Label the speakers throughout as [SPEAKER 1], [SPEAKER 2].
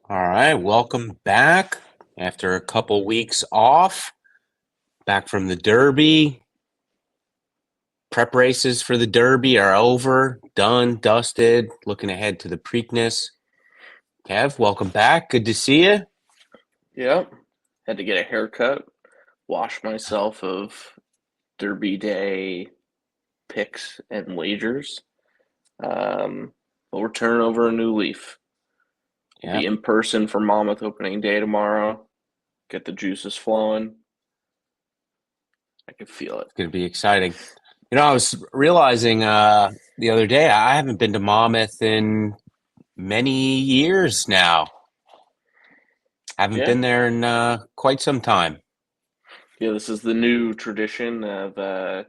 [SPEAKER 1] All right, welcome back after a couple weeks off. Back from the Derby. Prep races for the Derby are over, done, dusted. Looking ahead to the Preakness. Kev, welcome back. Good to see you.
[SPEAKER 2] Yep. Had to get a haircut, wash myself of Derby Day picks and wagers. But we're turning over a new leaf. We'll
[SPEAKER 1] Yeah,
[SPEAKER 2] be
[SPEAKER 1] it's
[SPEAKER 2] in person for Monmouth opening day tomorrow. Get the juices flowing. I can feel it.
[SPEAKER 1] going to be exciting. I was realizing the other day I haven't been to Monmouth in many years now. Haven't
[SPEAKER 2] Yeah.
[SPEAKER 1] been there in quite some time.
[SPEAKER 2] Yeah, this is the new tradition of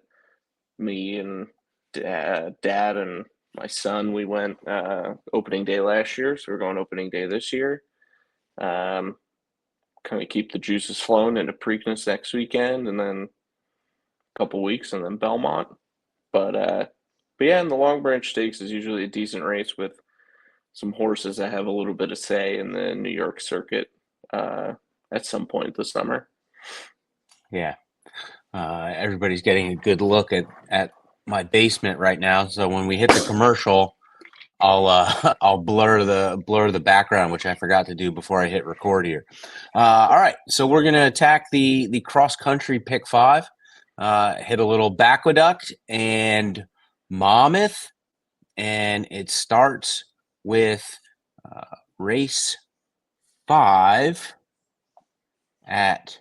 [SPEAKER 2] me and dad and my son. We went opening day last year, so we're going opening day this year. Um, Kind of keep the juices flowing into Preakness next weekend, and then a couple weeks, and then Belmont. But uh, but yeah, and the Long Branch Stakes is usually a decent race with some horses that have a little bit of say in the New York circuit uh, at some point this summer.
[SPEAKER 1] Yeah. Everybody's getting a good look at my basement right now. So when we hit the commercial, I'll blur the background, which I forgot to do before I hit record here. All right, so we're gonna attack the cross country pick five. Hit a little Aqueduct and Monmouth, and it starts with race 5 at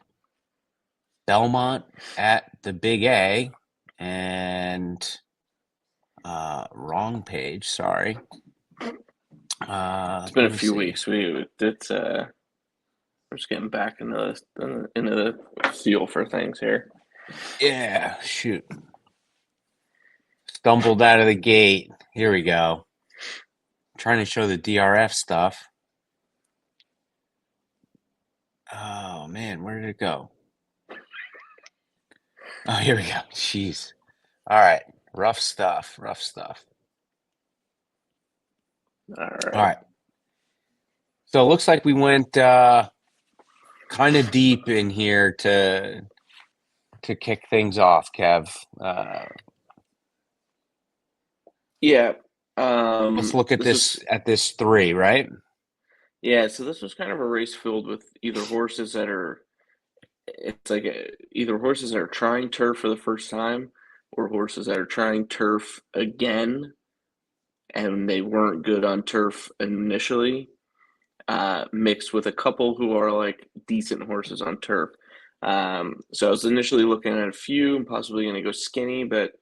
[SPEAKER 1] Belmont at the Big A, and wrong page. Sorry.
[SPEAKER 2] It's been a
[SPEAKER 1] Let me
[SPEAKER 2] few
[SPEAKER 1] see.
[SPEAKER 2] weeks. We're just getting back into the feel for things here.
[SPEAKER 1] Yeah, shoot. Stumbled out of the gate. Here we go. Trying to show the DRF stuff. Oh man, where did it go? Oh, here we go. Jeez. All right. Rough stuff. Rough stuff.
[SPEAKER 2] All
[SPEAKER 1] All
[SPEAKER 2] right.
[SPEAKER 1] right. So it looks like we went kind of deep in here to kick things off, Kev.
[SPEAKER 2] Yeah.
[SPEAKER 1] Let's look at
[SPEAKER 2] This
[SPEAKER 1] this
[SPEAKER 2] was
[SPEAKER 1] at this three, right?
[SPEAKER 2] yeah. So this was kind of a race filled with either horses that are trying turf for the first time or horses that are trying turf again and they weren't good on turf initially, mixed with a couple who are like decent horses on turf. So I was initially looking at a few and possibly going to go skinny, but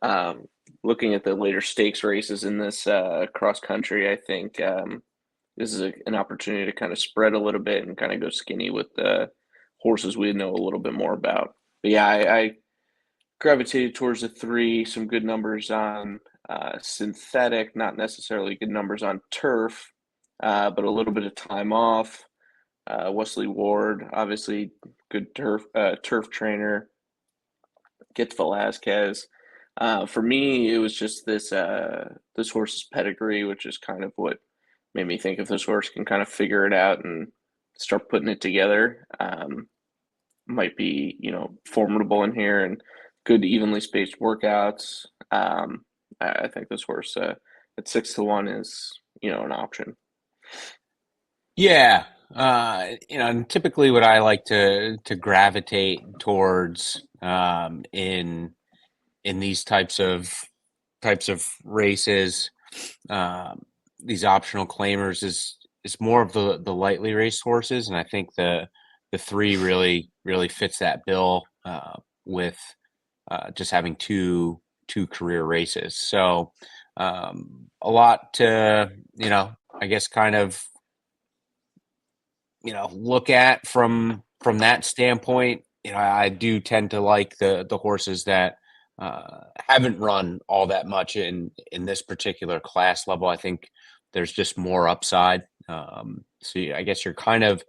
[SPEAKER 2] um, looking at the later stakes races in this cross country, I think this is an opportunity to kind of spread a little bit and kind of go skinny with the horses we know a little bit more about. But yeah, I gravitated towards the three, some good numbers on synthetic, not necessarily good numbers on turf, but a little bit of time off. Wesley Ward, obviously good turf trainer. Gets Velasquez. For me, it was just this horse's pedigree, which is kind of what made me think if this horse can kind of figure it out and start putting it together, might be formidable in here and good evenly spaced workouts. I think this horse at 6-1 is an option.
[SPEAKER 1] Yeah. And typically what I like to gravitate towards in these types of races, um, these optional claimers is more of the lightly raced horses, and I think the three really fits that bill with just having two career races. So a lot to I guess kind of look at from that standpoint. I do tend to like the horses that haven't run all that much in this particular class level. I think there's just more upside. I guess you're kind of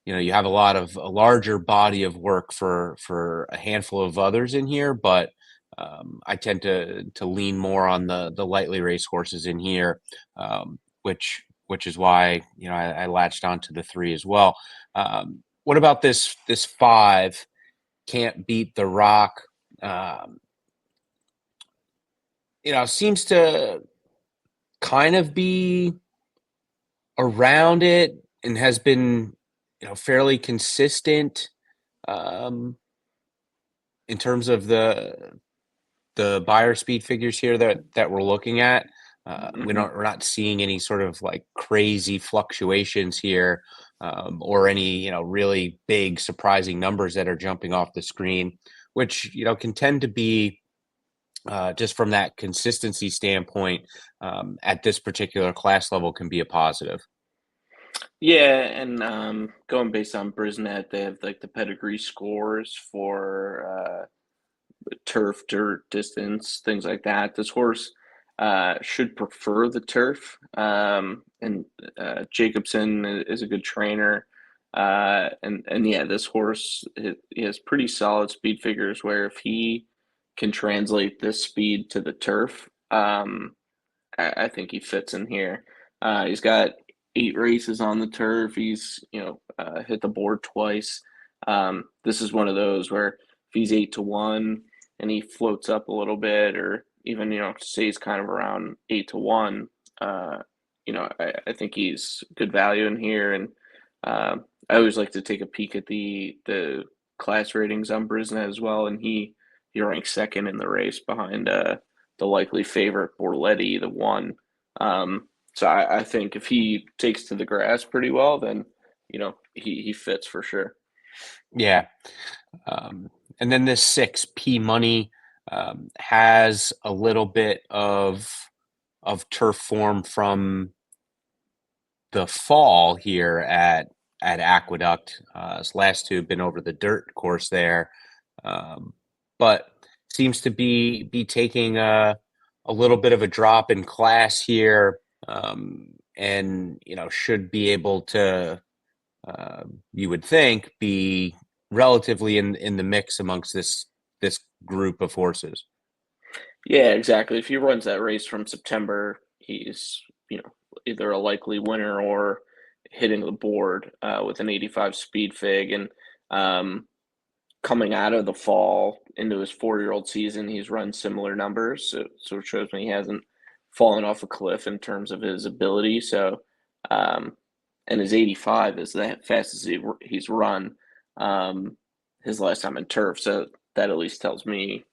[SPEAKER 1] you have a larger body of work for a handful of others in here, but I tend to lean more on the lightly race horses in here, which which is why I latched onto the 3 as well. What about this 5? Can't Beat the Rock. Seems to kind of be around it and has been fairly consistent in terms of the buyer speed figures here that we're looking at. We're not seeing any sort of like crazy fluctuations here, or any really big surprising numbers that are jumping off the screen, which can tend to be just from that consistency standpoint, at this particular class level, can be a positive.
[SPEAKER 2] Yeah, and going based on Brisnet, they have like the pedigree scores for turf, dirt, distance, things like that. This horse should prefer the turf, and Jacobson is a good trainer. And yeah, this horse he has pretty solid speed figures where if he can translate this speed to the turf, I think he fits in here. He's got 8 races on the turf. He's hit the board twice. This is one of those where if he's 8 to 1 and he floats up a little bit, or even stays kind of around 8 to 1, I think he's good value in here. And I always like to take a peek at the class ratings on Brisnet as well, and he ranks second in the race behind the likely favorite Borletti, the 1. So I think if he takes to the grass pretty well, then he fits for sure.
[SPEAKER 1] Yeah. And then this 6 P Money has a little bit of turf form from the fall here at Aqueduct. His last 2 have been over the dirt course there, but seems to be taking a little bit of a drop in class here, and should be able to, you would think, be relatively in the mix amongst this group of horses.
[SPEAKER 2] Yeah, exactly. If he runs that race from September, he's either a likely winner or hitting the board with an 85 speed fig. And coming out of the fall into his 4-year-old season, he's run ssimilar numbers. So it shows me he hasn't fallen off a cliff in terms of his ability. So, and his 85 is the fastest he's run his last time in turf. So that at least tells me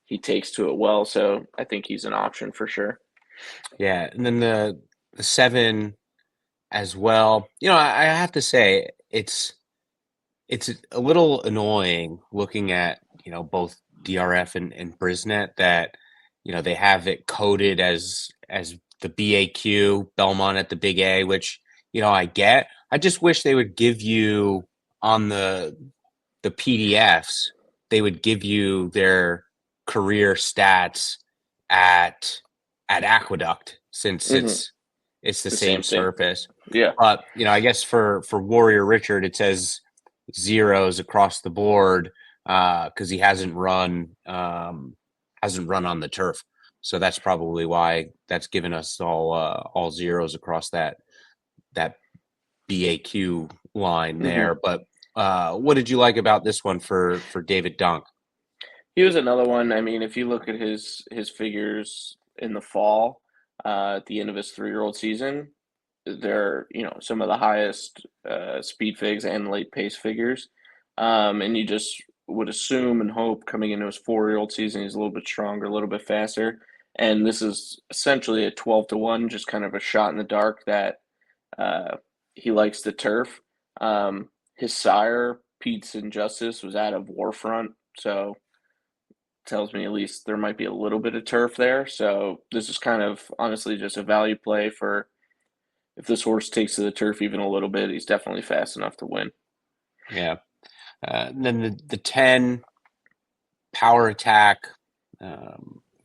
[SPEAKER 2] he takes to it well. So I think he's an option for sure.
[SPEAKER 1] Yeah, and then the 7 as well. I have to say it's a little annoying looking at both DRF and Brisnet that they have it coded as the BAQ Belmont at the Big A, which I get. I just wish they would give you on the PDFs, they would give you their career stats at Aqueduct, since
[SPEAKER 2] Mm-hmm.
[SPEAKER 1] it's the
[SPEAKER 2] The
[SPEAKER 1] same
[SPEAKER 2] same thing.
[SPEAKER 1] surface.
[SPEAKER 2] Yeah.
[SPEAKER 1] But I guess for Warrior Richard, it says zeros across the board because he hasn't run on the turf. So that's probably why that's given us all zeros across that BAQ line
[SPEAKER 2] Mm-hmm.
[SPEAKER 1] there. But what did you like about this one for David Dunk?
[SPEAKER 2] He was another one. I mean, if you look at his figures in the fall, at the end of his 3-year-old season, they're some of the highest speed figs and late pace figures, and you just would assume and hope coming into his 4-year-old season he's a little bit stronger, a little bit faster, and this is essentially a 12 to 1, just kind of a shot in the dark that uh, he likes the turf. His sire Pete's Injustice was out of Warfront, so tells me at least there might be a little bit of turf there. So this is kind of honestly just a value play for if this horse takes to the turf even a little bit, he's definitely fast enough to win.
[SPEAKER 1] Yeah. And then the 10 Power Attack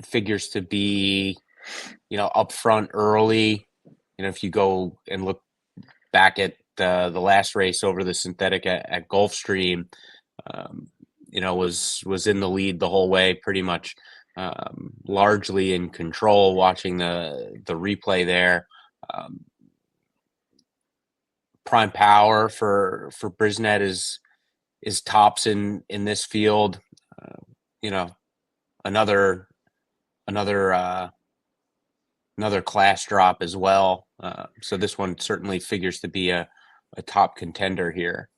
[SPEAKER 1] figures to be, up front early. If you go and look back at the last race over the synthetic at Gulfstream, was in the lead the whole way, pretty much, largely in control. Watching the replay there, Prime Power for Brisnet is tops in this field. You know, another another another class drop as well. So this one certainly figures to be a top contender here.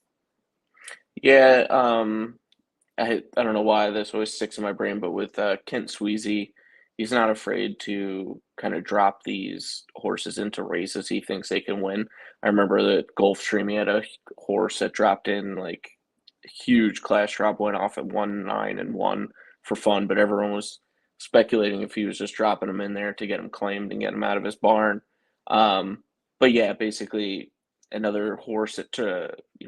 [SPEAKER 2] Yeah, I don't know why this always sticks in my brain, but with Kent Sweezy, he's not afraid to kind of drop these horses into races he thinks they can win. I remember the Gulfstream, he had a horse that dropped in like huge class drop, went off at 1-9 and won for fun, but everyone was speculating if he was just dropping him in there to get him claimed and get him out of his barn. But yeah, basically another horse that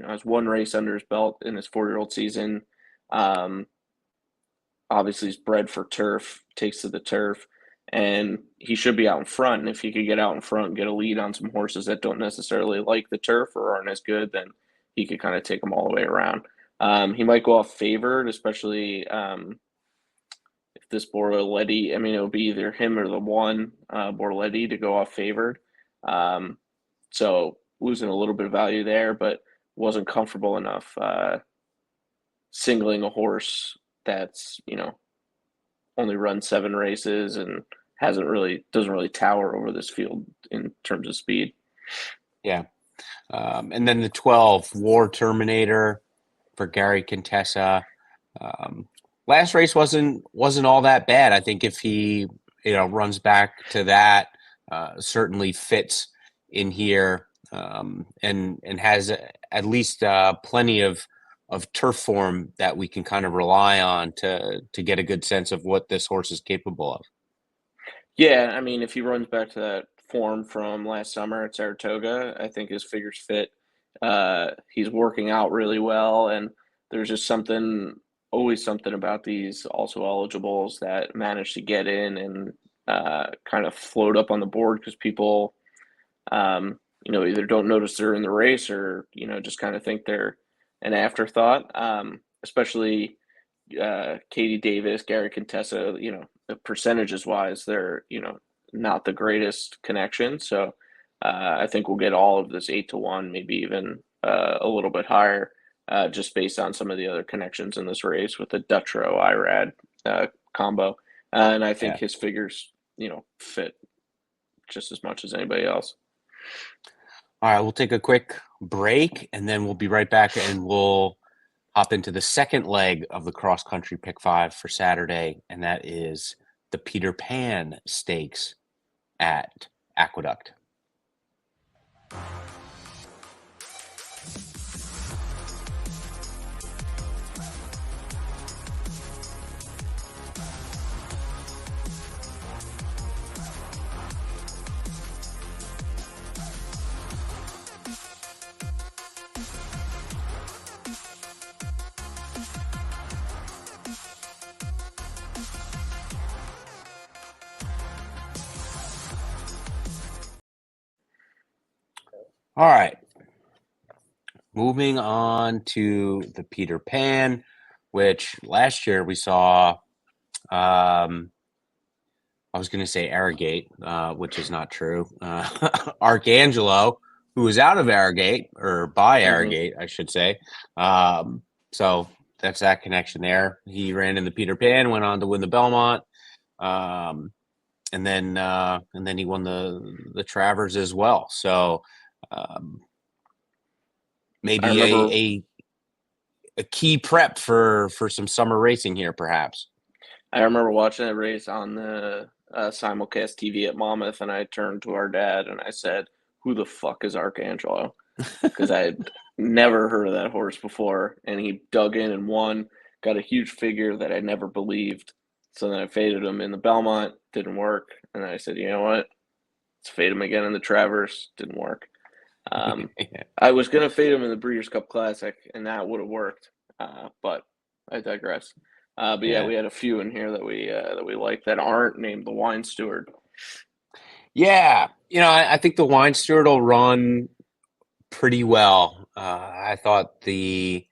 [SPEAKER 2] has one race under his belt in his 4-year-old season. Um, Obviously, he's bred for turf, takes to the turf, and he should be out in front. And if he could get out in front and get a lead on some horses that don't necessarily like the turf or aren't as good, then he could kind of take them all the way around. He might go off favored, especially if this Borletti. I mean, it would be either him or the one Borletti to go off favored. Um, so losing a little bit of value there, but wasn't comfortable enough singling a horse that's only run 7 races and doesn't really tower over this field in terms of speed.
[SPEAKER 1] Yeah. And then the 12 War Terminator for Gary Contessa. Last race wasn't all that bad. I think if he runs back to that, certainly fits in here, and has at least plenty of turf form that we can kind of rely on to get a good sense of what this horse is capable of.
[SPEAKER 2] Yeah, I mean, if he runs back to that form from last summer at Saratoga, I think his figures fit. He's working out really well, and there's just always something about these also eligibles that manage to get in and kind of float up on the board because people, either don't notice they're in the race or just kind of think they're an afterthought. Especially Katie Davis, Gary Contessa, the percentages wise, they're, not the greatest connection. So I think we'll get all of this 8-1, maybe even a little bit higher, just based on some of the other connections in this race with the Dutrow Irad combo. And I think
[SPEAKER 1] Yeah.
[SPEAKER 2] his figures, fit just as much as anybody else.
[SPEAKER 1] All right, we'll take a quick break and then we'll be right back and we'll hop into the second leg of the cross country pick 5 for Saturday, and that is the Peter Pan Stakes at Aqueduct. All right. Moving on to the Peter Pan, which last year we saw, I was going to say Arrogate, which is not true. Arcangelo, who was out of Arrogate, or by Arrogate, I should say. So that's that connection there. He ran in the Peter Pan, went on to win the Belmont. And then he won the Travers as well. So maybe a key prep for some summer racing here, perhaps.
[SPEAKER 2] I remember watching that race on the simulcast TV at Monmouth, and I turned to our dad and I said, "Who the fuck is Arcangelo?" Because I had never heard of that horse before, and he dug in and won, got a huge figure that I never believed. So then I faded him in the Belmont, didn't work, and then I said, "You know what? Let's fade him again in the Travers." Didn't work. I was gonna fade him in the Breeders' Cup Classic, and that would have worked. But I digress. But yeah, we had a few in here that we like that aren't named the Wine Steward.
[SPEAKER 1] Yeah, I think the Wine Steward will run pretty well. I thought the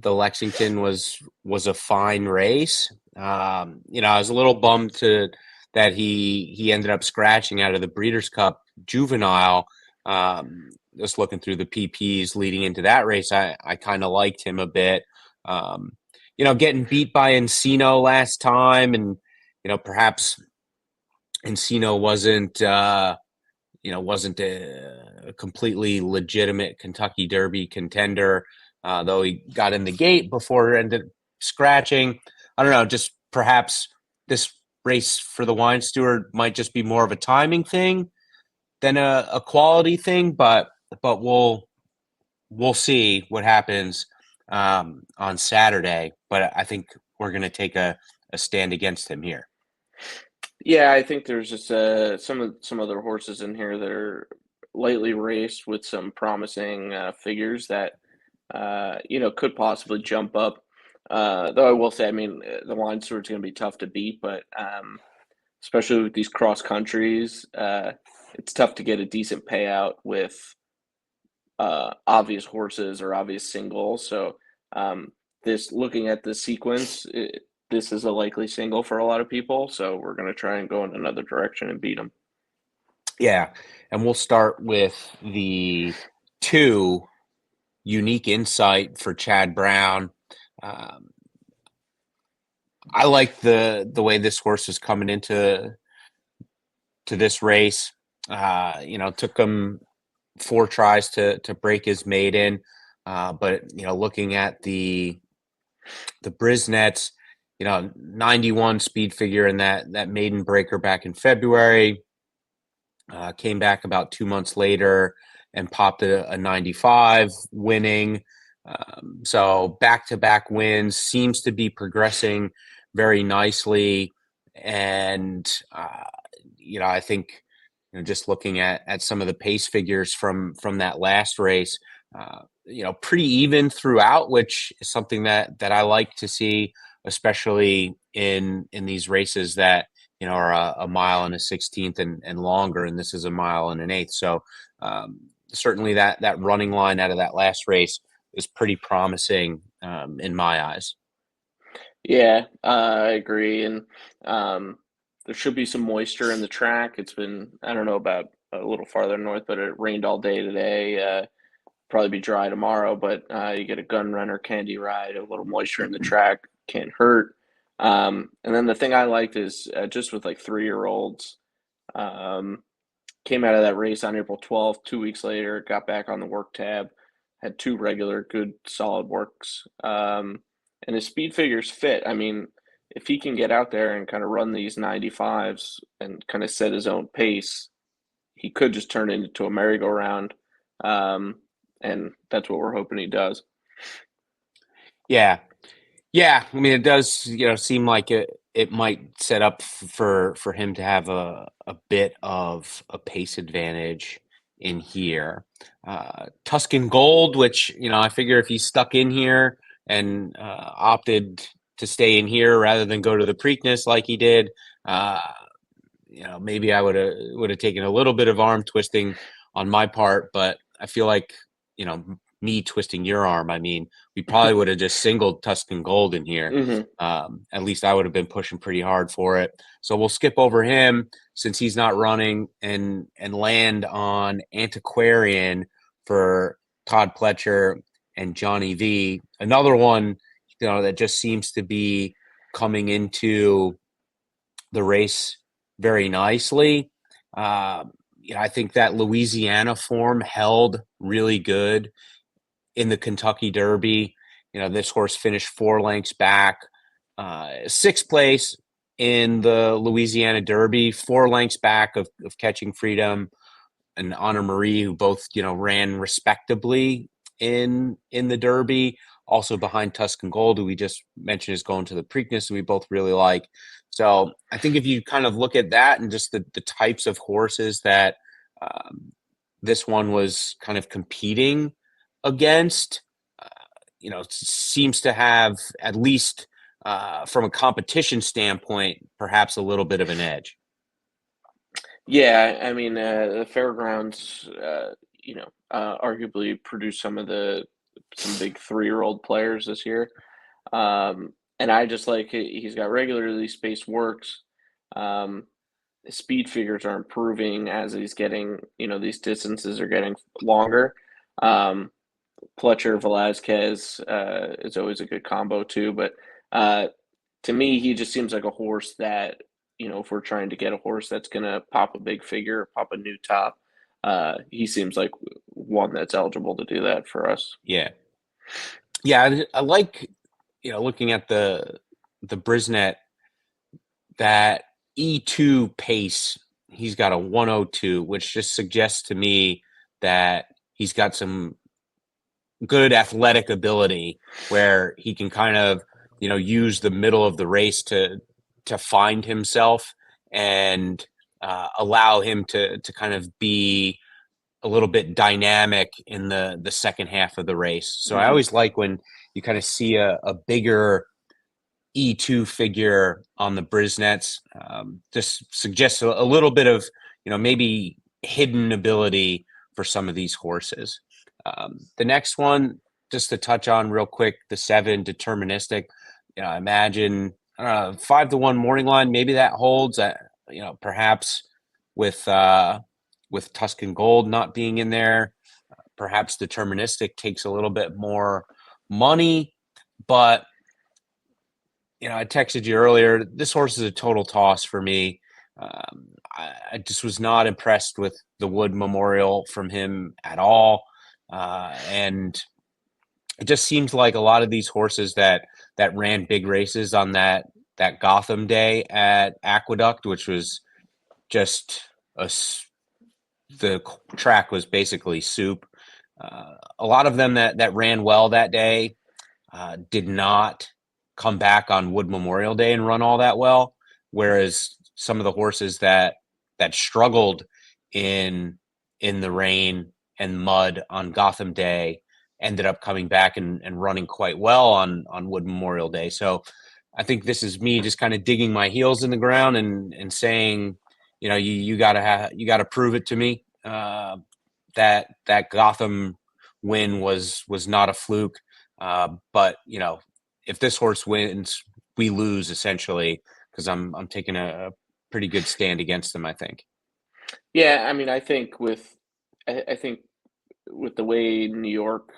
[SPEAKER 1] Lexington was a fine race. I was a little bummed that he ended up scratching out of the Breeders' Cup Juvenile. just looking through the PPs leading into that race, I kind of liked him a bit. Um, getting beat by Encino last time, and perhaps Encino wasn't a completely legitimate Kentucky Derby contender, though he got in the gate before it ended scratching. I don't know, just perhaps this race for the Wine Steward might just be more of a timing thing than a quality thing, but we'll see what happens on Saturday. But I think we're going to take a stand against him here.
[SPEAKER 2] Yeah, I think there's just some other horses in here that are lightly raced with some promising figures that could possibly jump up. Though I will say, I mean, the line steward's going to be tough to beat, but especially with these cross countries, it's tough to get a decent payout with obvious horses or obvious singles. So this looking at the sequence, this is a likely single for a lot of people. So we're going to try and go in another direction and beat them.
[SPEAKER 1] Yeah, and we'll start with the 2 unique insight for Chad Brown. Um, I like the way this horse is coming into this race. Took him 4 tries to break his maiden, but looking at the Brisnets, 91 speed figure in that maiden breaker back in February. Came back about 2 months later and popped a 95, winning. So back-to-back wins, seems to be progressing very nicely. And, I think, just looking at some of the pace figures from that last race, pretty even throughout, which is something that I like to see, especially in these races that are a mile and a 16th and longer, and this is a mile and an eighth. So certainly that running line out of that last race is pretty promising in my eyes.
[SPEAKER 2] Yeah, I agree. And there should be some moisture in the track. It's been, I don't know about a little farther north, but it rained all day today. Probably be dry tomorrow, but you get a gun runner candy ride, a little moisture in the track can't hurt. And then the thing I liked is just with like 3-year-olds, um, came out of that race on April 12th, 2 weeks later, got back on the work tab, had 2 regular, good, solid works. And his speed figures fit. I mean, if he can get out there and kind of run these 95s and kind of set his own pace, he could just turn it into a merry-go-round. Um, and that's what we're hoping he does.
[SPEAKER 1] Yeah. Yeah. I mean, it does, seem like it might set up for him to have a bit of a pace advantage in here. Tuscan Gold, which, I figure if he's stuck in here and opted to stay in here rather than go to the Preakness like he did, maybe I would have taken a little bit of arm twisting on my part, but I feel like, me twisting your arm, I mean, we probably would have just singled Tuscan Gold in here.
[SPEAKER 2] Mm-hmm.
[SPEAKER 1] At least I would have been pushing pretty hard for it. So we'll skip over him since he's not running and land on Antiquarian for Todd Pletcher and Johnny V. Another one, that just seems to be coming into the race very nicely. I think that Louisiana form held really good in the Kentucky Derby. This horse finished 4 lengths back, 6th place in the Louisiana Derby, 4 lengths back of Catching Freedom and Honor Marie, who both, ran respectably in the Derby. Also behind Tuscan Gold, who we just mentioned is going to the Preakness, who we both really like. So I think if you kind of look at that and just the types of horses that this one was kind of competing against, seems to have, at least from a competition standpoint, perhaps a little bit of an edge.
[SPEAKER 2] Yeah, I mean, the fairgrounds, arguably produced some big 3-year-old players this year. And I just like he's got regularly spaced works. Um, speed figures are improving as he's getting, these distances are getting longer. Um, Pletcher Velazquez is always a good combo too, but uh, to me, he just seems like a horse that, if we're trying to get a horse that's gonna pop a big figure, pop a new top, he seems like one that's eligible to do that for us.
[SPEAKER 1] Yeah. Yeah, I like, looking at the Brisnet, that E2 pace. He's got a 102, which just suggests to me that he's got some good athletic ability where he can kind of, use the middle of the race to find himself and allow him to kind of be a little bit dynamic in the second half of the race. So I
[SPEAKER 2] Hmm.
[SPEAKER 1] always like when you kind of see a bigger E2 figure on the Brisnets. Just suggests a little bit of, maybe hidden ability for some of these horses. The next one, just to touch on real quick, the 7 deterministic. I imagine 5-1 morning line. Maybe that holds. Perhaps with with Tuscan Gold not being in there, perhaps deterministic takes a little bit more money, but I texted you earlier. This horse is a total toss for me. I just was not impressed with the Wood Memorial from him at all, and it just seems like a lot of these horses that ran big races on that Gotham day at Aqueduct, which was just the track was basically soup. A lot of them that ran well that day did not come back on Wood Memorial Day and run all that well, whereas some of the horses that struggled in the rain and mud on Gotham Day ended up coming back and running quite well on Wood Memorial Day. So I think this is me just kind of digging my heels in the ground and saying, you gotta prove it to me. That Gotham win was not a fluke. But if this horse wins, we lose essentially because I'm taking a pretty good stand against them. I think.
[SPEAKER 2] Yeah, I mean, I think with the way New York,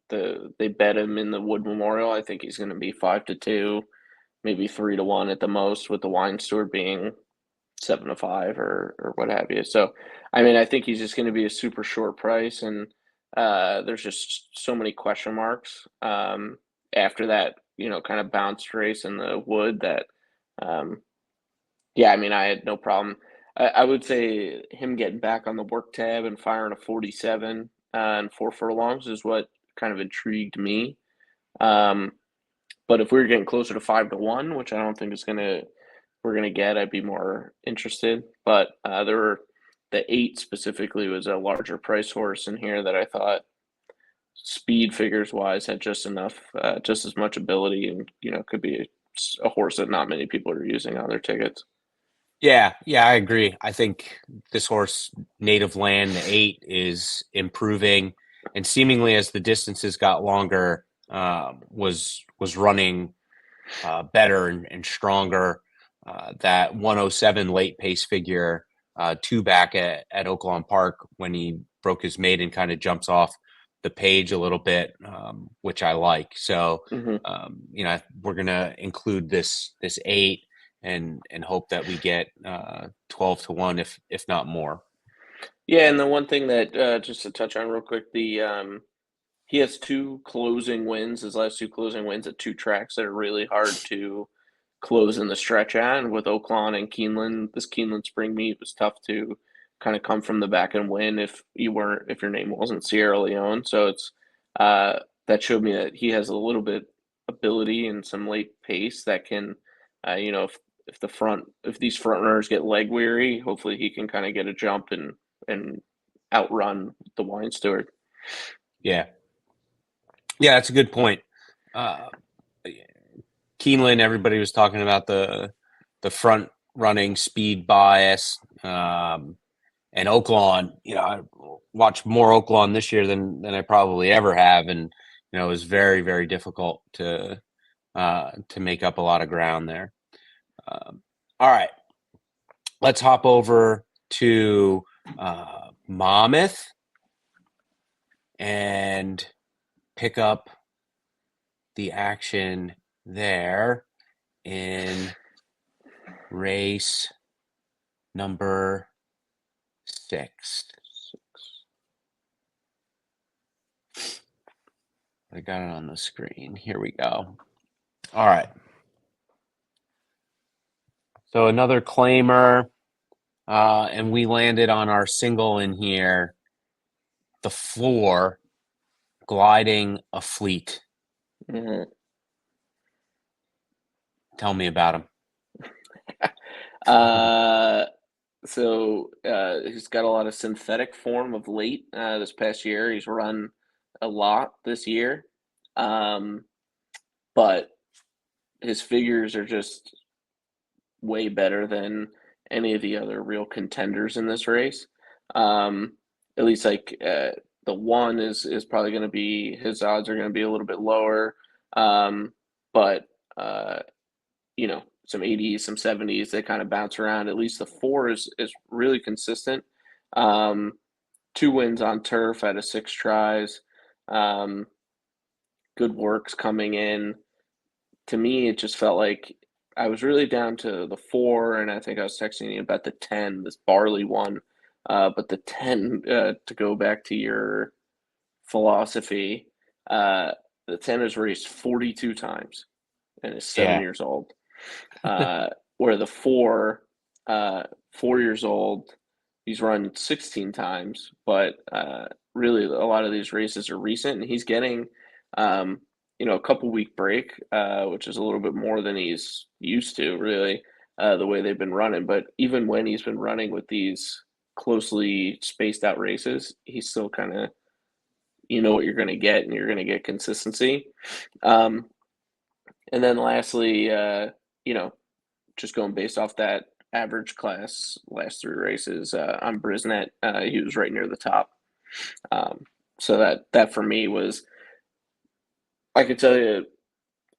[SPEAKER 2] they bet him in the Wood Memorial, I think he's going to be 5-2, maybe 3-1 at the most, with the wine steward being 7-5 or what have you. So, I mean, I think he's just going to be a super short price, and there's just so many question marks after that, kind of bounced race in the Wood that, um, yeah, I mean, I had no problem. I would say him getting back on the work tab and firing a 47 and 4 furlongs is what kind of intrigued me. Um, but if we were getting closer to 5-1, which I don't think is gonna we're gonna get, I'd be more interested. But there were the 8 specifically was a larger price horse in here that I thought speed figures wise had just enough, just as much ability, and could be a horse that not many people are using on their tickets.
[SPEAKER 1] Yeah, I agree. I think this horse, Native Land, the 8, is improving, and seemingly as the distances got longer, was running better and stronger. That 107 late pace figure, 2 back at Oaklawn Park when he broke his maiden, kind of jumps off the page a little bit, which I like. So,
[SPEAKER 2] Hmm.
[SPEAKER 1] we're gonna include this 8 and hope that we get 12-1, if not more.
[SPEAKER 2] Yeah, and the one thing that just to touch on real quick, the he has 2 closing wins, his last 2 closing wins at 2 tracks that are really hard to close in the stretch at. And with Oaklawn and Keeneland, this Keeneland spring meet was tough to kind of come from the back and win if your name wasn't Sierra Leone. So it's that showed me that he has a little bit ability and some late pace that can, if these front runners get leg weary, hopefully he can kind of get a jump and outrun the wine steward.
[SPEAKER 1] Yeah, yeah, that's a good point. Uh, Keeneland, everybody was talking about the front running speed bias. And Oaklawn, I watched more Oaklawn this year than I probably ever have, and it was very, very difficult to make up a lot of ground there. All right, let's hop over to Monmouth and pick up the action there in race number 6. I got it on the screen. Here we go. All right. So another claimer, and we landed on our single in here, the 4, gliding a fleet.
[SPEAKER 2] Mm-hmm.
[SPEAKER 1] Tell me about him.
[SPEAKER 2] So he's got a lot of synthetic form of late this past year. He's run a lot this year, but his figures are just way better than any of the other real contenders in this race. At least like the 1 is probably going to be, his odds are going to be a little bit lower, but you know, some 80s, some 70s, they kind of bounce around. At least the 4 is really consistent. 2 wins on turf out of 6 tries. Good works coming in. To me, it just felt like I was really down to the 4, and I think I was texting you about the 10, this Barley one. But the 10, to go back to your philosophy, the 10 has raced 42 times and is 7 years old. Where the 4, 4 years old, he's run 16 times, but really a lot of these races are recent, and he's getting a couple week break, which is a little bit more than he's used to, really, the way they've been running. But even when he's been running with these closely spaced out races, he's still kind of, you know what you're going to get, and you're going to get consistency. And then lastly, just going based off that average class last 3 races, on Brisnet, he was right near the top. So that for me was, I could tell you,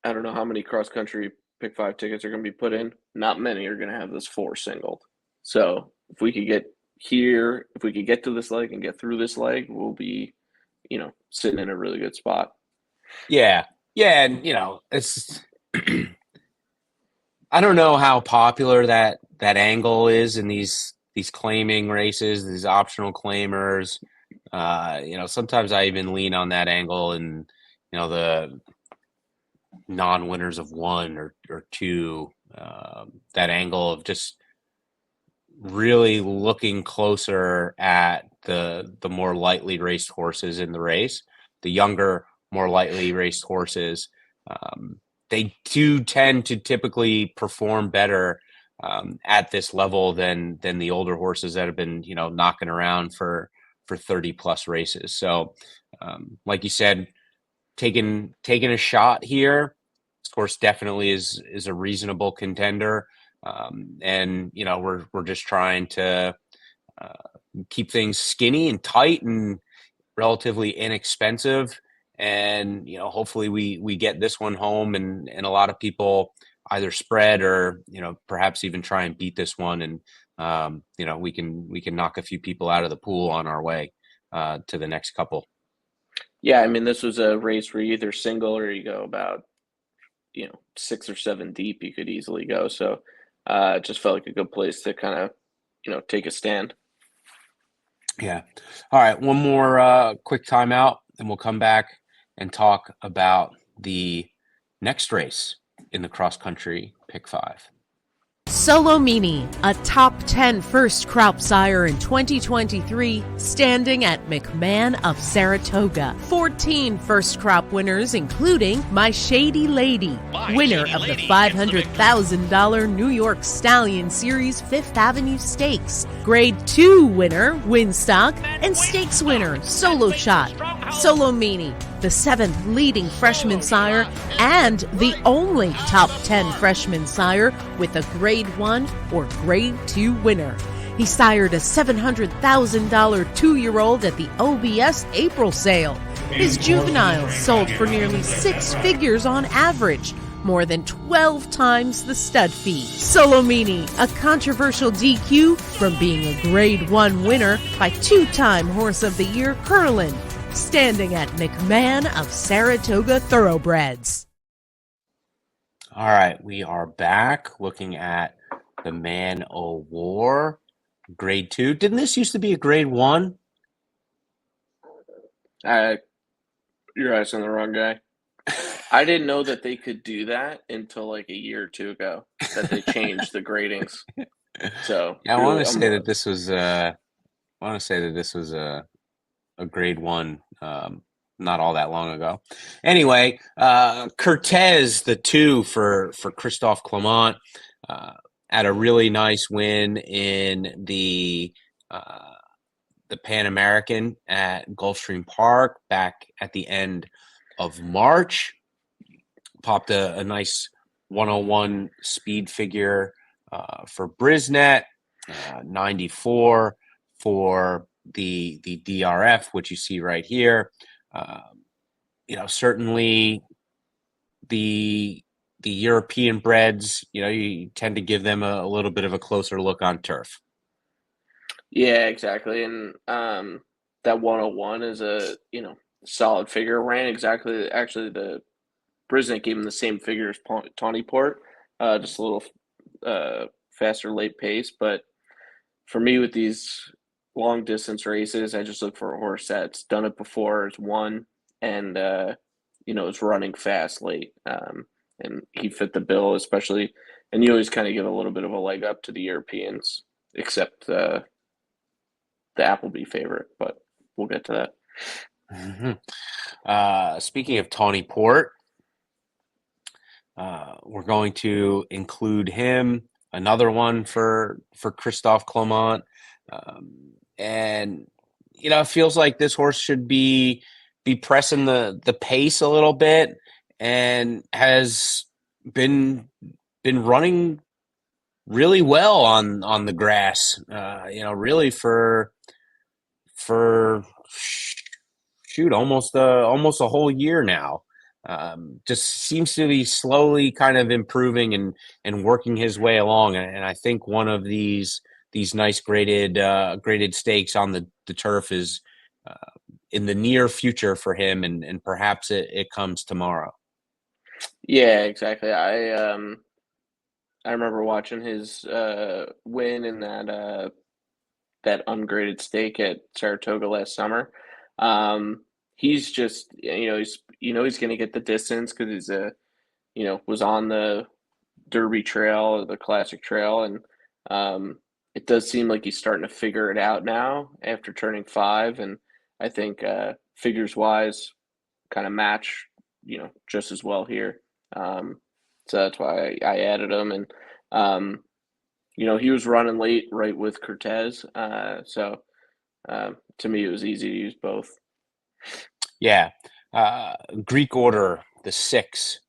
[SPEAKER 2] I don't know how many cross-country Pick 5 tickets are going to be put in. Not many are going to have this 4 singled. So if we could get here, if we could get to this leg and get through this leg, we'll be, sitting in a really good spot.
[SPEAKER 1] Yeah. Yeah. And, it's, I don't know how popular that angle is in these claiming races, these optional claimers. Sometimes I even lean on that angle, and, the non-winners of 1 or 2, that angle of just really looking closer at the more lightly raced horses in the race, the younger, more lightly raced horses. They do tend to typically perform better at this level than the older horses that have been, knocking around for 30 plus races. So, like you said, taking a shot here, this horse definitely is a reasonable contender. And we're just trying to keep things skinny and tight and relatively inexpensive. And hopefully we get this one home, and a lot of people either spread or perhaps even try and beat this one, and we can knock a few people out of the pool on our way to the next couple.
[SPEAKER 2] Yeah, I mean, this was a race where you either single or you go about 6 or 7 deep. You could easily go. So it just felt like a good place to kind of take a stand.
[SPEAKER 1] Yeah. All right, one more quick timeout, and we'll come back and talk about the next race in the cross country Pick 5.
[SPEAKER 3] Solomini, a top 10 first crop sire in 2023, standing at McMahon of Saratoga. 14 first crop winners, including My Shady Lady, winner of the $500,000 New York Stallion Series 5th Avenue Stakes, Grade 2 winner, Winstock, and Stakes winner, Solo Shot. Solomini, the 7th leading freshman sire and the only top 10 freshman sire with a Grade 1 or Grade 2 winner. He sired a $700,000 2-year-old at the OBS April sale. His juveniles sold for nearly 6 figures on average, more than 12 times the stud fee. Solomini, a controversial DQ from being a Grade 1 winner by 2-time Horse of the Year Curlin, standing at McMahon of Saratoga Thoroughbreds.
[SPEAKER 1] All right, we are back looking at the Man O' War, Grade 2. Didn't this used to be a Grade 1?
[SPEAKER 2] You're asking the wrong guy. I didn't know that they could do that until like a year or two ago, that they changed the gradings. So
[SPEAKER 1] Yeah, I want to say that this was a Grade 1 not all that long ago. Anyway, Cortez, the 2 for Christophe Clement, had a really nice win in the Pan American at Gulfstream Park back at the end of March. Popped a nice 101 speed figure for Brisnet, 94 for the DRF, which you see right here. Certainly the European breds, you tend to give them a little bit of a closer look on turf.
[SPEAKER 2] Yeah, exactly. And that 101 is a, solid figure. Ran exactly, actually, the Brisnet gave him the same figure as Tawny Port, just a little faster late pace. But for me, with these long distance races, I just look for a horse that's done it before, has won, and is running fast late. And he fit the bill, especially. And you always kind of give a little bit of a leg up to the Europeans, except the Appleby favorite. But we'll get to that.
[SPEAKER 1] Mm-hmm. Speaking of Tawny Port, we're going to include him. Another one for Christophe Clement. And it feels like this horse should be pressing the pace a little bit, and has been running really well on the grass. Really for almost a whole year now. Just seems to be slowly kind of improving and working his way along. And I think one of these nice graded stakes on the turf is in the near future for him, and perhaps it comes tomorrow.
[SPEAKER 2] Yeah, exactly. I remember watching his win in that ungraded stake at Saratoga last summer. He's just he's going to get the distance because he's was on the Derby Trail, the Classic Trail, and it does seem like he's starting to figure it out now after turning 5, and I think figures wise kind of match just as well here. So that's why I added him, and he was running late right with Cortez, so to me it was easy to use both.
[SPEAKER 1] Yeah, Greek Order, the 6,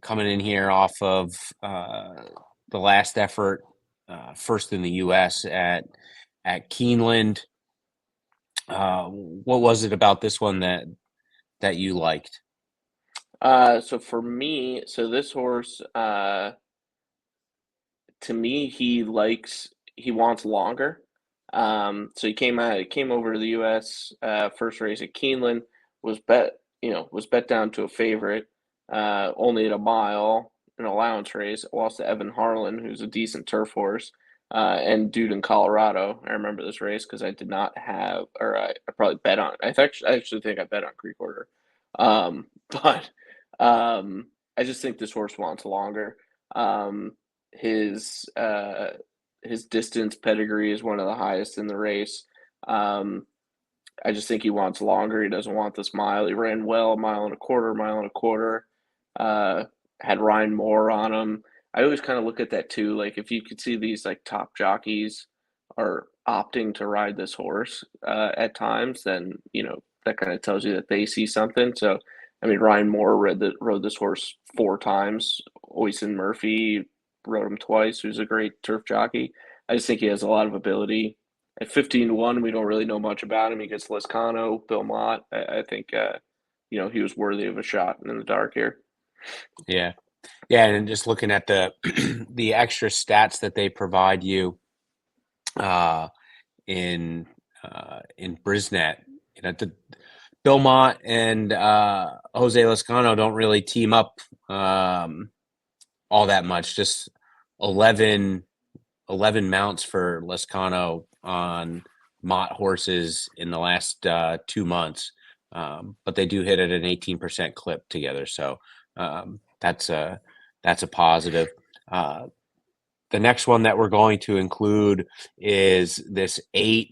[SPEAKER 1] coming in here off of the last effort, first in the U.S. at Keeneland. What was it about this one that you liked?
[SPEAKER 2] So for me, this horse, to me, he wants longer. So he came over to the U.S. First race at Keeneland, was bet down to a favorite, only at a mile, an allowance race, lost to Evan Harlan, who's a decent turf horse, and dude in Colorado. I remember this race because I did not have, or I probably bet on. I actually think I bet on Greek Order, but I just think this horse wants longer. His distance pedigree is one of the highest in the race. I just think he wants longer. He doesn't want this mile. He ran well, mile and a quarter. Had Ryan Moore on him. I always kind of look at that too. Like if you could see these like top jockeys are opting to ride this horse at times, then that kind of tells you that they see something. So I mean, Ryan Moore rode this horse 4 times. Oyson Murphy rode him twice, who's a great turf jockey. I just think he has a lot of ability. At 15-1, we don't really know much about him. He gets Lescano, Belmont. I think, he was worthy of a shot in the dark here.
[SPEAKER 1] Yeah. Yeah, and just looking at the the extra stats that they provide you uh, in Brisnet, the Belmont and Jose Lascano don't really team up all that much. Just 11, 11 mounts for Lascano on Mott horses in the last 2 months, but they do hit at an 18% clip together. So that's a positive. The next one that we're going to include is this 8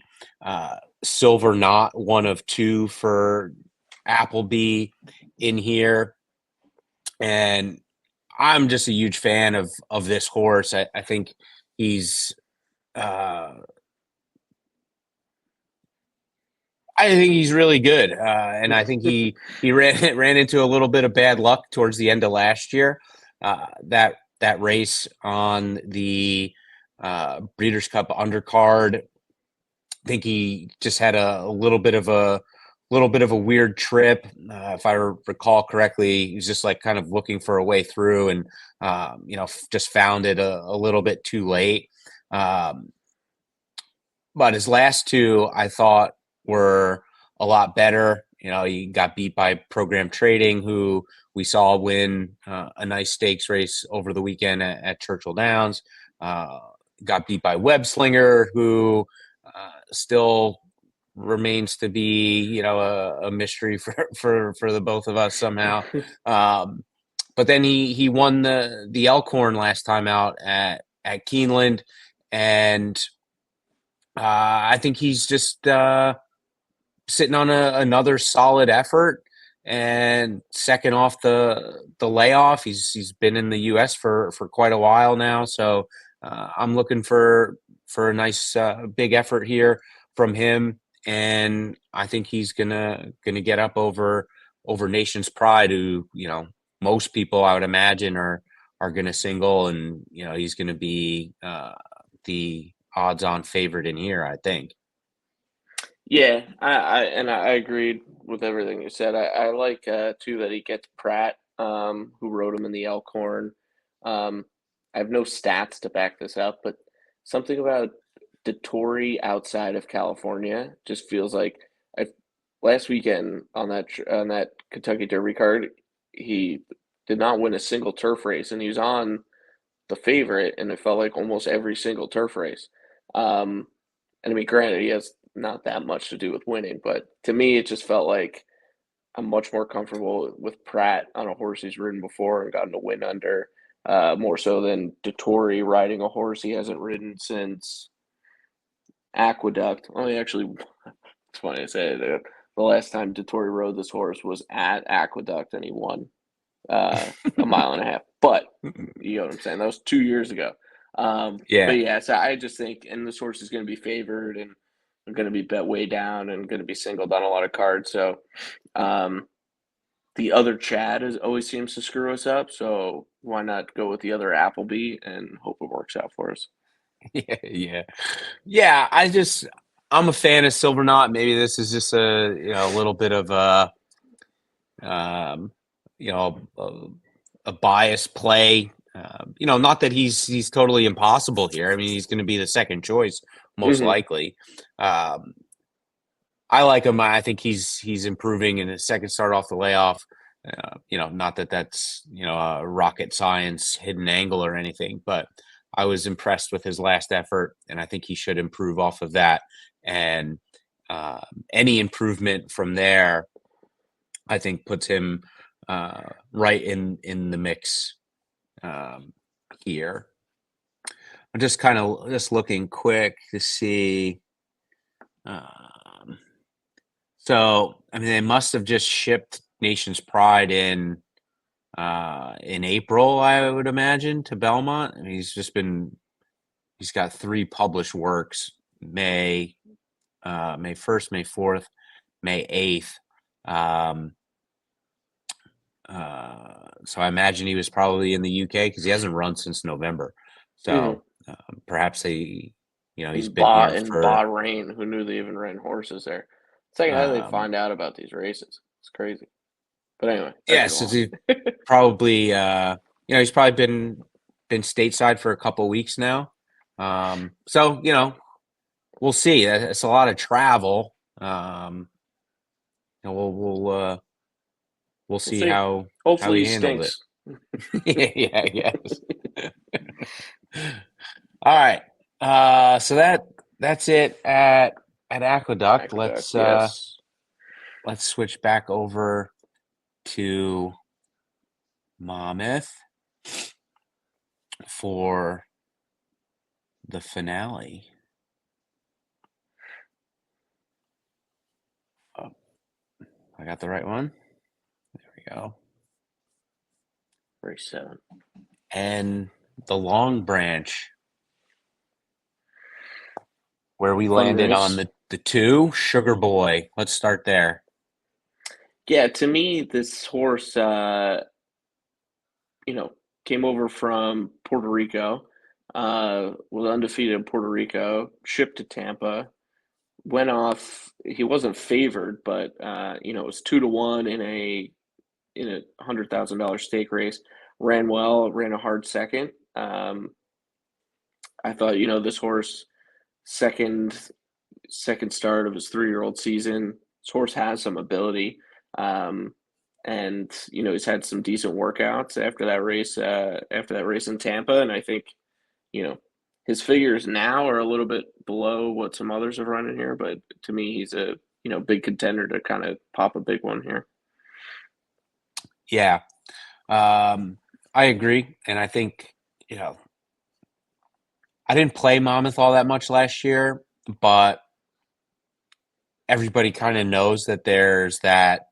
[SPEAKER 1] silver knot, one of 2 for Appleby in here. And I'm just a huge fan of this horse. I think he's I think he's really good, and I think he ran into a little bit of bad luck towards the end of last year. That race on the Breeders' Cup undercard, I think he just had a little bit of a weird trip. If I recall correctly, he was just like kind of looking for a way through, and just found it a little bit too late. But his last 2, I thought, were a lot better. He got beat by Program Trading, who we saw win a nice stakes race over the weekend at Churchill Downs. Got beat by Web Slinger, who still remains to be, a mystery for the both of us somehow. But then he won the Elkhorn last time out at Keeneland, and I think he's just sitting on another solid effort and second off the layoff. He's been in the U.S. for quite a while now, so I'm looking for a nice big effort here from him, and I think he's gonna get up over Nation's Pride, who most people I would imagine are gonna single, and he's gonna be the odds-on favorite in here, I think.
[SPEAKER 2] Yeah, I agreed with everything you said. I like too that he gets Pratt, who rode him in the Elkhorn. I have no stats to back this up, but something about Dettori outside of California just feels like I last weekend on that Kentucky Derby card, he did not win a single turf race, and he was on the favorite, and it felt like almost every single turf race. And I mean, granted, he has not that much to do with winning, but to me, it just felt like I'm much more comfortable with Pratt on a horse he's ridden before and gotten a win under, more so than Dettori riding a horse he hasn't ridden since Aqueduct. Well, he actually, it's funny to say that the last time Dettori rode this horse was at Aqueduct and he won a mile and a half. But you know what I'm saying? That was 2 years ago. But
[SPEAKER 1] Yeah.
[SPEAKER 2] yeah, so I just think, and this horse is going to be favored and going to be bet way down and going to be singled on a lot of cards. So the other Chad always seems to screw us up. So why not go with the other Appleby and hope it works out for us?
[SPEAKER 1] Yeah. I'm a fan of Silver Knot. Maybe this is just a little bit of um, you know, a bias play. Not that he's totally impossible here. I mean, he's going to be the second choice most
[SPEAKER 2] Mm-hmm.
[SPEAKER 1] likely. I like him. I think he's improving in his second start off the layoff. Not that that's a rocket science hidden angle or anything, but I was impressed with his last effort, and I think he should improve off of that. And any improvement from there, I think, puts him right in the mix here. I'm just kind of just looking quick to see. So, I mean, they must have just shipped Nation's Pride in April, I would imagine, to Belmont. I mean, he's got 3 published works: May 1st, May 4th, May 8th. So I imagine he was probably in the UK because he hasn't run since November.
[SPEAKER 2] Mm-hmm.
[SPEAKER 1] So perhaps he's
[SPEAKER 2] In,
[SPEAKER 1] been here
[SPEAKER 2] in
[SPEAKER 1] for.
[SPEAKER 2] Bahrain, who knew they even ran horses there? It's like how they
[SPEAKER 1] Um,
[SPEAKER 2] find out about these races. It's crazy. But anyway,
[SPEAKER 1] Yeah, so he's probably he's probably been stateside for a couple weeks now. So we'll see. It's a lot of travel. We'll see how
[SPEAKER 2] Hopefully
[SPEAKER 1] he
[SPEAKER 2] he
[SPEAKER 1] handled
[SPEAKER 2] stinks.
[SPEAKER 1] it. Yeah, yes. All right. So that's it at Aqueduct.
[SPEAKER 2] Yes.
[SPEAKER 1] Let's switch back over to Monmouth for the finale. Oh, I got the right one. There we go.
[SPEAKER 2] Race 7.
[SPEAKER 1] And the Long Branch, where we
[SPEAKER 2] Fun
[SPEAKER 1] landed
[SPEAKER 2] race.
[SPEAKER 1] on the 2, Sugar Boy. Let's start there.
[SPEAKER 2] Yeah, to me, this horse, came over from Puerto Rico, was undefeated in Puerto Rico, shipped to Tampa, went off. He wasn't favored, but it was 2-1 in a $100,000 stake race. Ran well, ran a hard second. I thought, this horse second start of his 3-year-old season. This horse has some ability. And he's had some decent workouts after that race in Tampa, and I think his figures now are a little bit below what some others have run in here, but to me he's a big contender to kind of pop a big one here.
[SPEAKER 1] Yeah, I agree, and I think I didn't play Monmouth all that much last year, but everybody kind of knows that there's that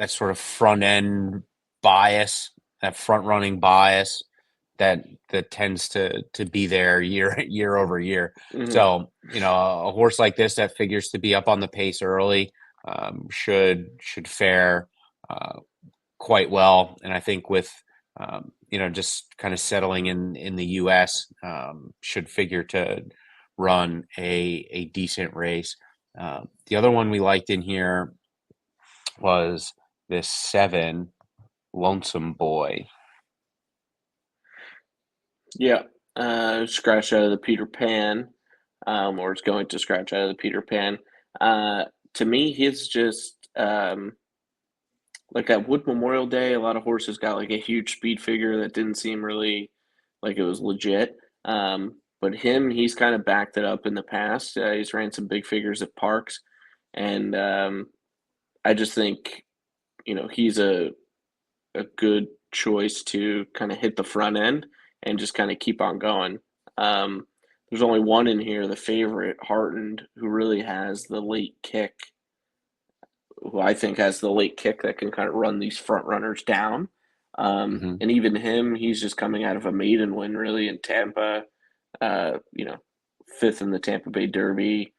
[SPEAKER 1] sort of front end bias, that front running bias that tends to be there year over year.
[SPEAKER 2] Mm-hmm.
[SPEAKER 1] So a horse like this that figures to be up on the pace early should fare quite well, and I think with just kind of settling in the U.S. Should figure to run a decent race. The other one we liked in here was this 7, Lonesome Boy.
[SPEAKER 2] Yeah, scratch out of the Peter Pan, or is going to scratch out of the Peter Pan. To me, he's just like at Wood Memorial Day, a lot of horses got like a huge speed figure that didn't seem really like it was legit. But he's kind of backed it up in the past. He's ran some big figures at Parks, and I just think he's a good choice to kind of hit the front end and just kind of keep on going. There's only one in here, the favorite, Heartened, who really has the late kick, who I think has the late kick that can kind of run these front runners down. And even him, he's just coming out of a maiden win really in Tampa, 5th in the Tampa Bay Derby,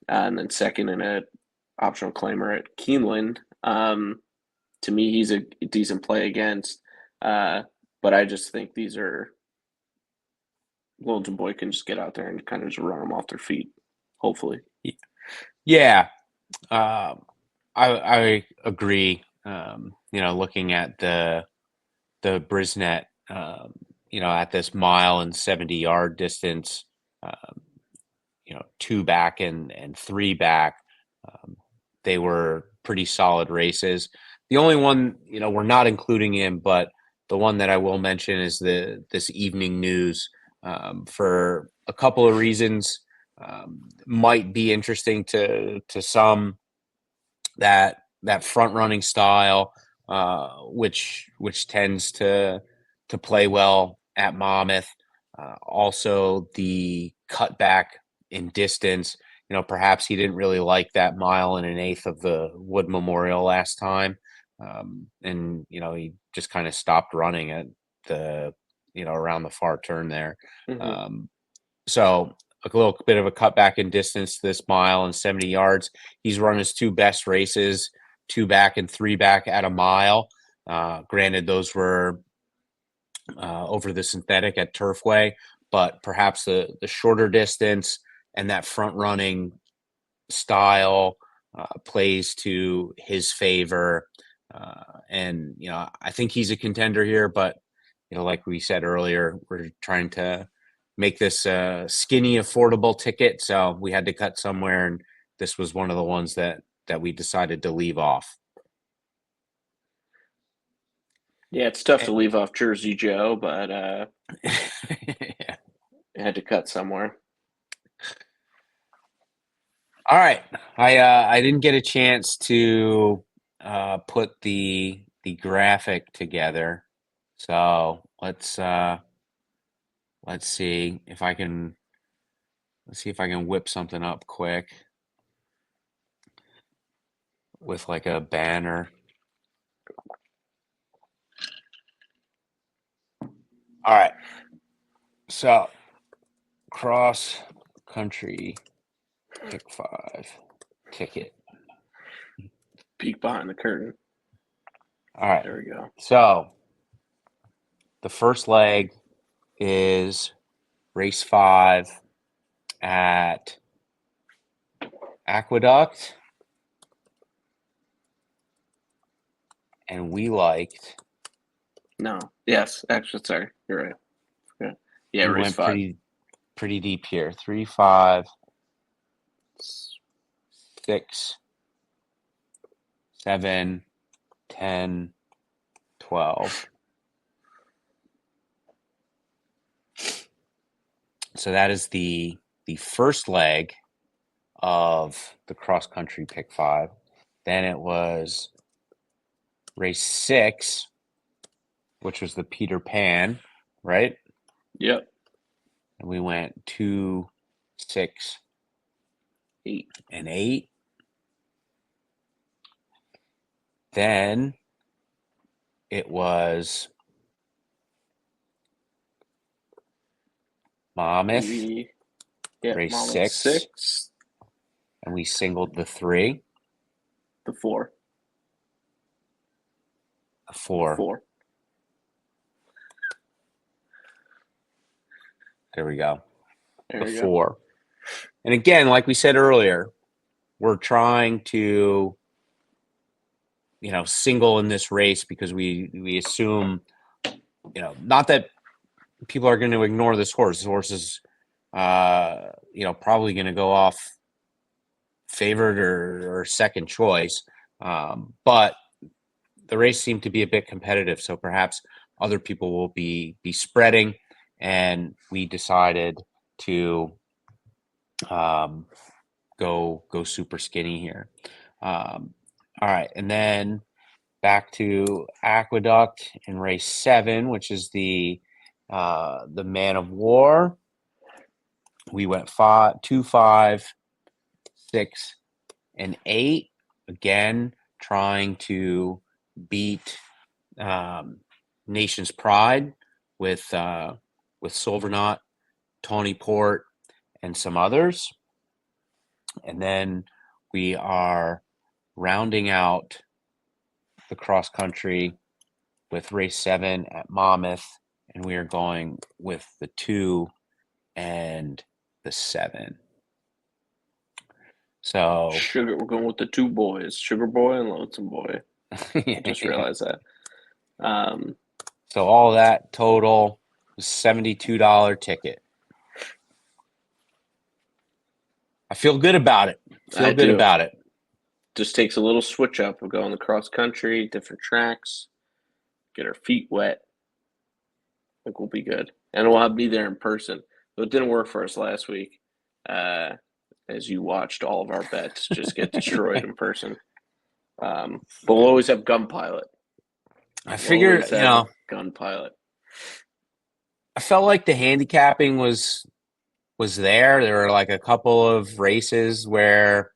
[SPEAKER 2] and then 2nd in a optional claimer at Keeneland. To me, he's a decent play against, but I just think these are Lonesome Boy can just get out there and kind of just run them off their feet, hopefully.
[SPEAKER 1] Yeah, I agree. Looking at the Brisnet, at this 1.70 mile distance, 2 back and 3 back, they were pretty solid races. The only one, we're not including him, but the one that I will mention is this Evening News, for a couple of reasons. Might be interesting to some, that front running style, which tends to play well at Monmouth. Also the cutback in distance. Perhaps he didn't really like that 1 1/8 of the Wood Memorial last time. And he just kind of stopped running at the around the far turn there.
[SPEAKER 2] Mm-hmm.
[SPEAKER 1] So a little bit of a cutback in distance this 1.70 miles. He's run his 2 best races, 2 back and 3 back at a mile. Granted, those were over the synthetic at Turfway, but perhaps the shorter distance and that front running style plays to his favor. And, I think he's a contender here, but, like we said earlier, we're trying to make this a skinny, affordable ticket. So we had to cut somewhere, and this was one of the ones that we decided to leave off.
[SPEAKER 2] Yeah, it's tough to leave off Jersey Joe, but
[SPEAKER 1] Yeah.
[SPEAKER 2] had to cut somewhere.
[SPEAKER 1] All right. I didn't get a chance to put the graphic together. So let's see if I can whip something up quick with like a banner. All right. So cross country pick 5 ticket.
[SPEAKER 2] Peek behind the curtain.
[SPEAKER 1] All right.
[SPEAKER 2] There we go.
[SPEAKER 1] So the first leg is race 5 at Aqueduct. And we liked.
[SPEAKER 2] No. Yes. Actually, sorry. You're right. Yeah,
[SPEAKER 1] we
[SPEAKER 2] race
[SPEAKER 1] went
[SPEAKER 2] 5.
[SPEAKER 1] pretty deep here. 3, 5, 6, 7, 10, 12. So that is the first leg of the cross country pick 5. Then it was race 6, which was the Peter Pan, right?
[SPEAKER 2] Yep.
[SPEAKER 1] And we went 2, 6,
[SPEAKER 2] 8.
[SPEAKER 1] and 8. Then it was Monmouth, race
[SPEAKER 2] Monmouth
[SPEAKER 1] 6, and we singled the 3.
[SPEAKER 2] The 4.
[SPEAKER 1] The 4.
[SPEAKER 2] 4.
[SPEAKER 1] There we go.
[SPEAKER 2] There
[SPEAKER 1] The
[SPEAKER 2] we
[SPEAKER 1] 4.
[SPEAKER 2] go.
[SPEAKER 1] And again, like we said earlier, we're trying to, single in this race because we assume, not that people are going to ignore this horse. This horse is, probably going to go off favored or second choice. But the race seemed to be a bit competitive, so perhaps other people will be spreading, and we decided to go super skinny here. All right, and then back to Aqueduct in race 7, which is the Man of War. We went 2, 5, 6, and 8. Again, trying to beat Nation's Pride with Silverknot, Tony Port, and some others. And then we are rounding out the cross country with race 7 at Monmouth, and we are going with the 2 and the 7. So
[SPEAKER 2] We're going with the 2 boys, Sugar Boy and Lonesome Boy. I just realized that.
[SPEAKER 1] So all that total was $72 ticket. I feel good about it. About it.
[SPEAKER 2] Just takes a little switch up of going the cross country, different tracks, get our feet wet. I think we'll be good. And we'll be there in person. But it didn't work for us last week. As you watched all of our bets just get destroyed in person. But we'll always have Gun Pilot.
[SPEAKER 1] I figured,
[SPEAKER 2] Gun Pilot.
[SPEAKER 1] I felt like the handicapping was there. There were like a couple of races where,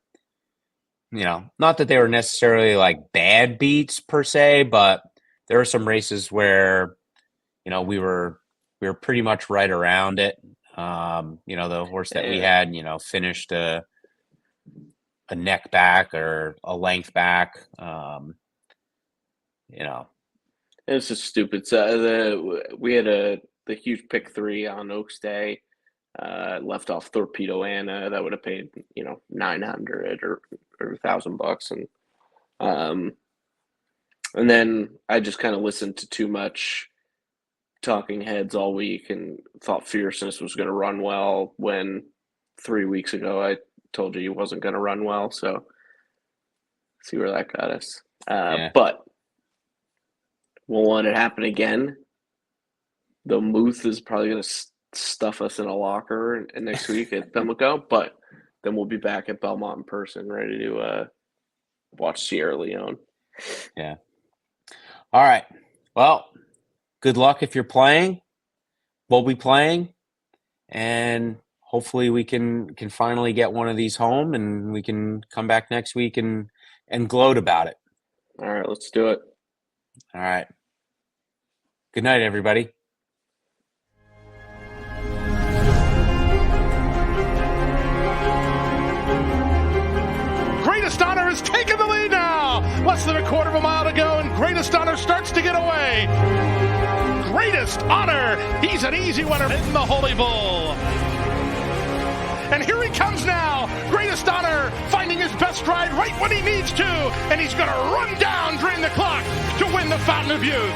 [SPEAKER 1] not that they were necessarily like bad beats per se, but there were some races where, we were pretty much right around it. The horse that we had, finished a neck back or a length back.
[SPEAKER 2] It's just stupid. We had the huge pick 3 on Oaks Day. Left off Torpedo Anna. That would have paid, $900 or for $1,000, and then I just kind of listened to too much talking heads all week and thought Fierceness was going to run well when 3 weeks ago I told you he wasn't going to run well. So see where that got us. But we'll want it happen again. The Muth is probably going to stuff us in a locker next week at Pimlico, but then we'll be back at Belmont in person, ready to watch Sierra Leone.
[SPEAKER 1] Yeah. All right. Well, good luck if you're playing. We'll be playing, and hopefully we can finally get one of these home, and we can come back next week and gloat about it.
[SPEAKER 2] All right, let's do it.
[SPEAKER 1] All right. Good night, everybody.
[SPEAKER 4] Greatest Honor has taken the lead now. Less than a quarter of a mile to go, and Greatest Honor starts to get away. Greatest Honor, he's an easy winner in the Holy Bull. And here he comes now. Greatest Honor finding his best ride right when he needs to, and he's going to run down during the clock to win the Fountain of Youth.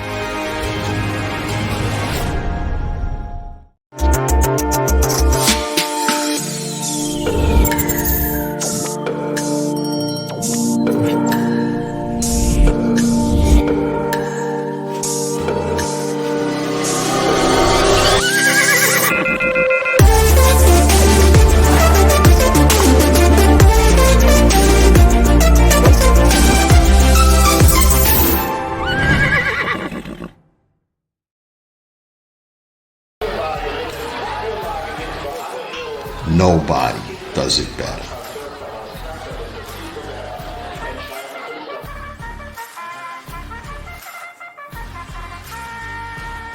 [SPEAKER 5] Nobody does it better.